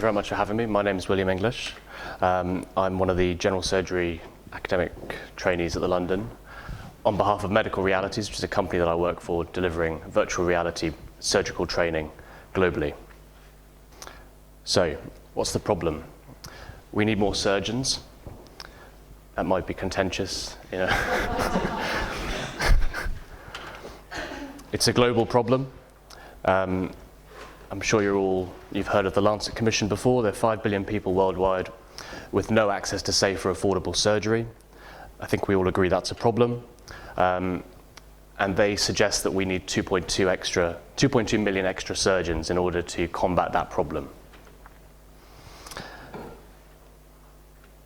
you very much for having me. My name is William English. I'm one of the general surgery academic trainees at the London. On behalf of Medical Realities, which is a company that I work for, delivering virtual reality surgical training globally. So, what's the problem? We need more surgeons. That might be contentious, you know. It's a global problem. I'm sure you've heard of the Lancet Commission before. There are 5 billion people worldwide with no access to safe or affordable surgery. I think we all agree that's a problem. And they suggest that we need 2.2 million extra surgeons in order to combat that problem.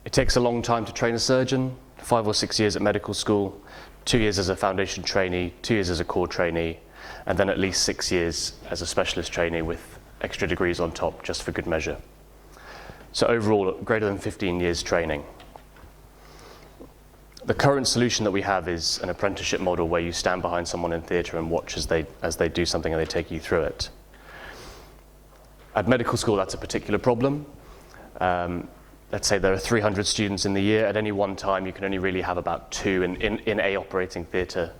It takes a long time to train a surgeon, 5 or 6 years at medical school, 2 years as a foundation trainee, 2 years as a core trainee, and then at least 6 years as a specialist trainee with extra degrees on top, just for good measure. So overall, greater than 15 years training. The current solution that we have is an apprenticeship model where you stand behind someone in theatre and watch as they do something and they take you through it. At medical school, that's a particular problem. Let's say there are 300 students in the year. At any one time, you can only really have about 2 in a operating theatre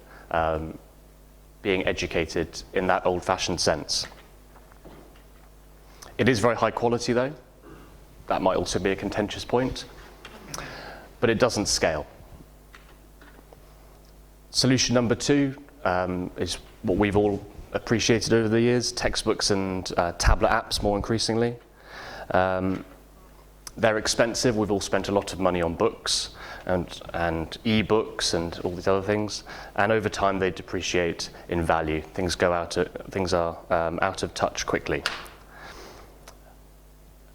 being educated in that old-fashioned sense. It is very high quality, though. That might also be a contentious point. But it doesn't scale. Solution number 2 is what we've all appreciated over the years, textbooks and tablet apps more increasingly. They're expensive. We've all spent a lot of money on books and e-books and all these other things. And over time, they depreciate in value. Things are out of touch quickly.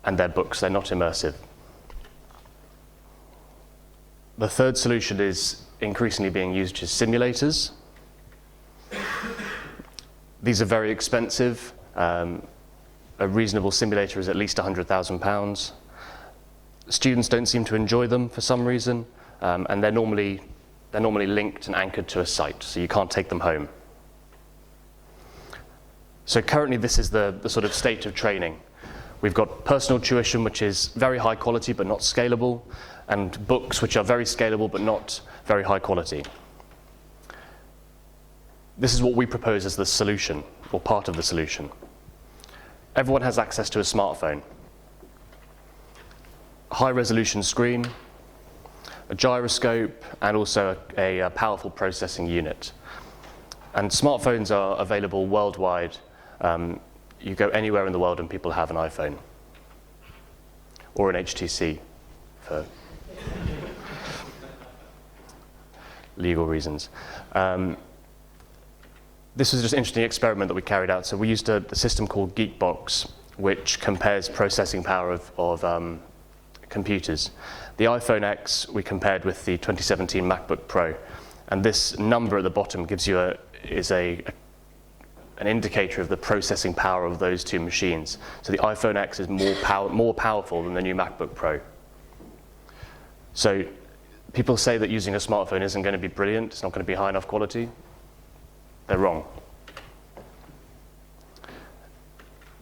And they're books. They're not immersive. The third solution is increasingly being used, which is simulators. These are very expensive. A reasonable simulator is at least £100,000. Students don't seem to enjoy them for some reason, and they're normally linked and anchored to a site, so you can't take them home. So currently this is the sort of state of training. We've got personal tuition, which is very high quality but not scalable, and books which are very scalable but not very high quality. This is what we propose as the solution, or part of the solution. Everyone has access to a smartphone. High-resolution screen, a gyroscope, and also a powerful processing unit. And smartphones are available worldwide. You go anywhere in the world and people have an iPhone. Or an HTC for legal reasons. This was just an interesting experiment that we carried out. So we used a system called Geekbox, which compares processing power of computers. The iPhone X we compared with the 2017 MacBook Pro, and this number at the bottom gives you an indicator of the processing power of those two machines. So the iPhone X is more powerful than the new MacBook Pro. So people say that using a smartphone isn't going to be brilliant, it's not going to be high enough quality. They're wrong.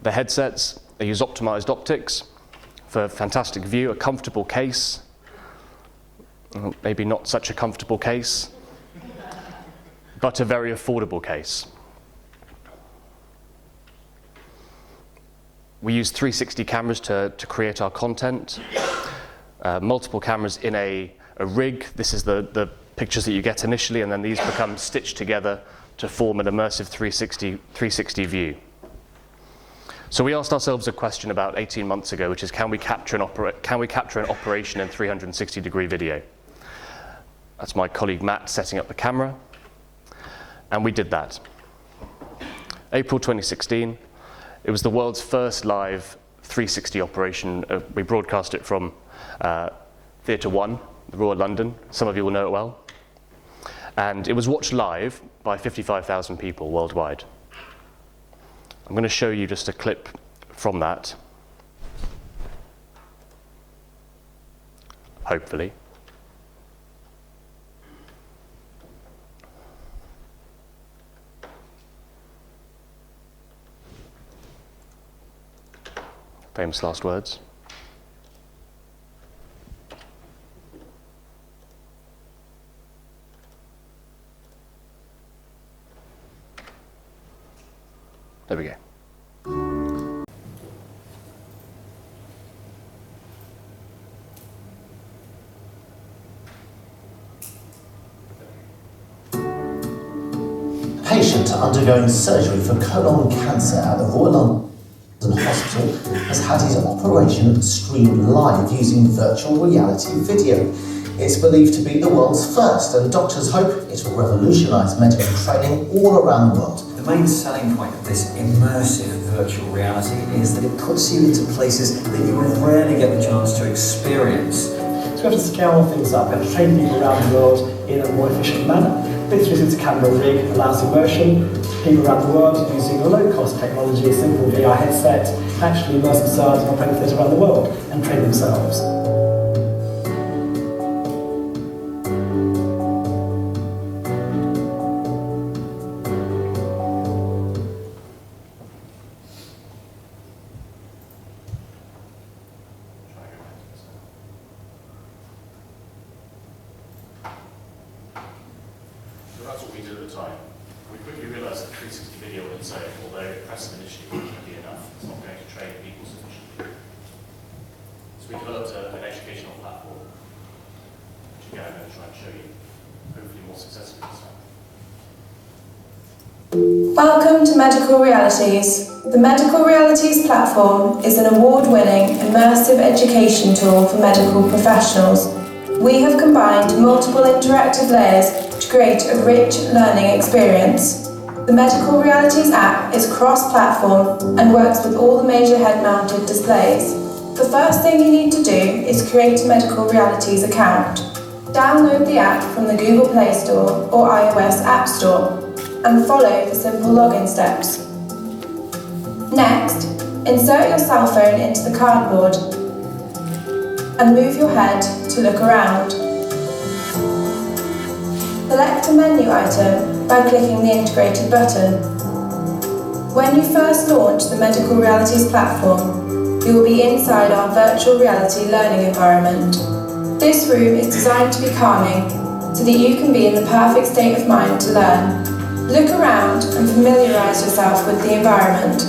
The headsets, they use optimized optics for fantastic view, a comfortable case, maybe not such a comfortable case, but a very affordable case. We use 360 cameras to create our content, multiple cameras in a rig. This is the pictures that you get initially, and then these become stitched together to form an immersive 360 view. So we asked ourselves a question about 18 months ago, which is, can we capture an operation in 360-degree video? That's my colleague Matt setting up the camera, and we did that. April 2016, it was the world's first live 360 operation. We broadcast it from Theatre 1, the Royal London. Some of you will know it well. And it was watched live by 55,000 people worldwide. I'm going to show you just a clip from that, hopefully. Famous last words. There we go. A patient undergoing surgery for colon cancer at the Royal London Hospital has had his operation streamed live using virtual reality video. It's believed to be the world's first, and doctors hope it will revolutionise medical training all around the world. The main selling point of this immersive virtual reality is that it puts you into places that you would rarely get the chance to experience. So we have to scale things up, we have to train people around the world in a more efficient manner. This 360 camera rig allows immersion. People around the world using a low-cost technology, a simple VR headset, actually immerse themselves in operating theatre around the world and train themselves. So that's what we did at the time. We quickly realised that 360 video on its own, although impressive initially, wasn't going to be enough. It's not going to train people sufficiently. So we developed an educational platform, which again I'm going to try and show you, hopefully more successfully this time. Welcome to Medical Realities. The Medical Realities platform is an award-winning, immersive education tool for medical professionals. We have combined multiple interactive layers to create a rich learning experience. The Medical Realities app is cross-platform and works with all the major head-mounted displays. The first thing you need to do is create a Medical Realities account. Download the app from the Google Play Store or iOS App Store and follow the simple login steps. Next, insert your cell phone into the cardboard and move your head to look around. Select a menu item by clicking the integrated button. When you first launch the Medical Realities platform, you will be inside our virtual reality learning environment. This room is designed to be calming so that you can be in the perfect state of mind to learn. Look around and familiarise yourself with the environment.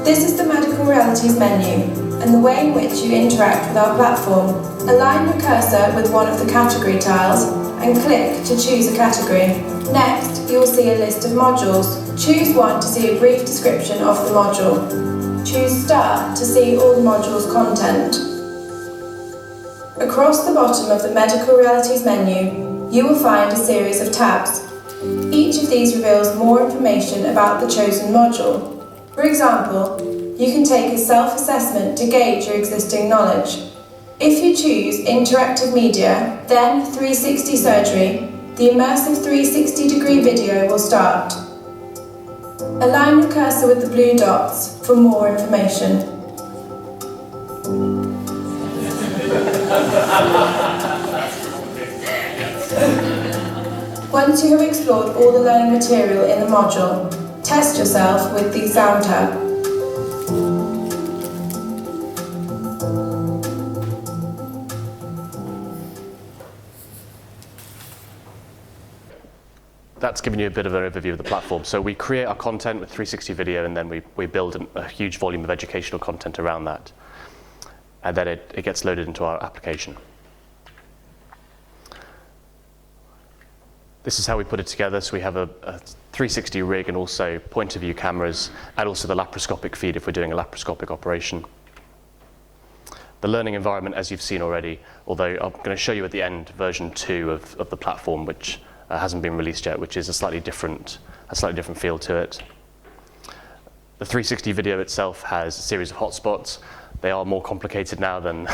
This is the Medical Realities menu and the way in which you interact with our platform. Align your cursor with one of the category tiles and click to choose a category. Next, you will see a list of modules. Choose one to see a brief description of the module. Choose Start to see all the module's content. Across the bottom of the Medical Realities menu, you will find a series of tabs. Each of these reveals more information about the chosen module. For example, you can take a self-assessment to gauge your existing knowledge. If you choose Interactive Media, then 360 Surgery, the immersive 360-degree video will start. Align your cursor with the blue dots for more information. Once you have explored all the learning material in the module, test yourself with the Sound tab. That's given you a bit of an overview of the platform. So we create our content with 360 video, and then we build a huge volume of educational content around that. And then it gets loaded into our application. This is how we put it together. So we have a 360 rig and also point of view cameras, and also the laparoscopic feed if we're doing a laparoscopic operation. The learning environment, as you've seen already, although I'm going to show you at the end version 2 of the platform, which hasn't been released yet, which is a slightly different feel to it. The 360 video itself has a series of hotspots. They are more complicated now than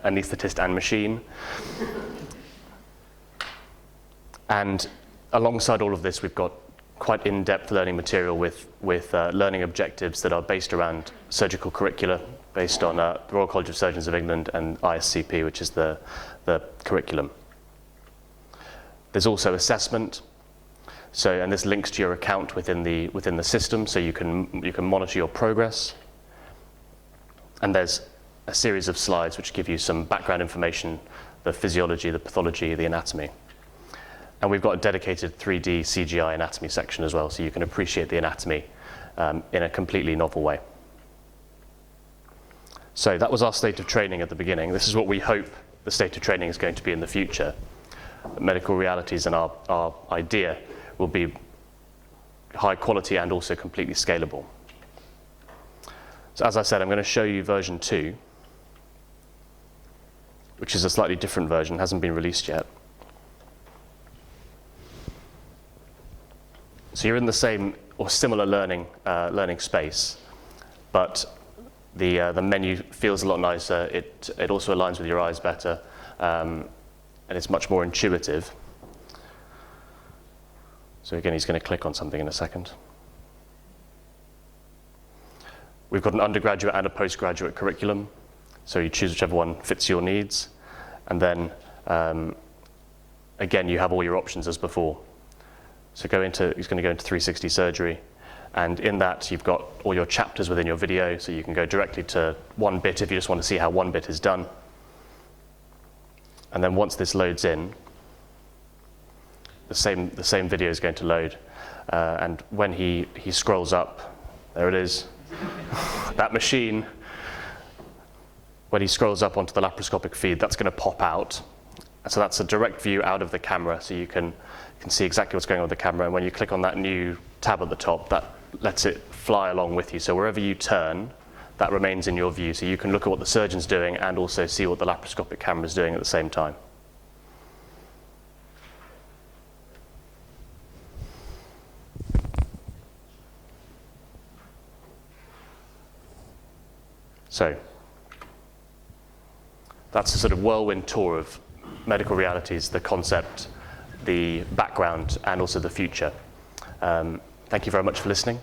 anaesthetist and machine. And alongside all of this, we've got quite in-depth learning material with learning objectives that are based around surgical curricula, based on the Royal College of Surgeons of England and ISCP, which is the curriculum. There's also assessment. And this links to your account within the system, so you can monitor your progress. And there's a series of slides which give you some background information, the physiology, the pathology, the anatomy. And we've got a dedicated 3D CGI anatomy section as well, so you can appreciate the anatomy in a completely novel way. So that was our state of training at the beginning. This is what we hope the state of training is going to be in the future. Medical realities and our idea will be high quality and also completely scalable. So as I said, I'm going to show you version 2, which is a slightly different version, hasn't been released yet. So you're in the same or similar learning space, but the menu feels a lot nicer. It also aligns with your eyes better, and it's much more intuitive. So again, he's going to click on something in a second. We've got an undergraduate and a postgraduate curriculum, so you choose whichever one fits your needs. And then, again, you have all your options as before. So he's going to go into 360 surgery, and in that you've got all your chapters within your video, so you can go directly to one bit if you just want to see how one bit is done. And then once this loads in, the same video is going to load, and when he scrolls up, there it is, that machine, when he scrolls up onto the laparoscopic feed, that's going to pop out. So that's a direct view out of the camera, so you can see exactly what's going on with the camera. And when you click on that new tab at the top, that lets it fly along with you. So wherever you turn, that remains in your view. So you can look at what the surgeon's doing and also see what the laparoscopic camera is doing at the same time. So that's a sort of whirlwind tour of medical realities, the concept, the background, and also the future. Thank you very much for listening.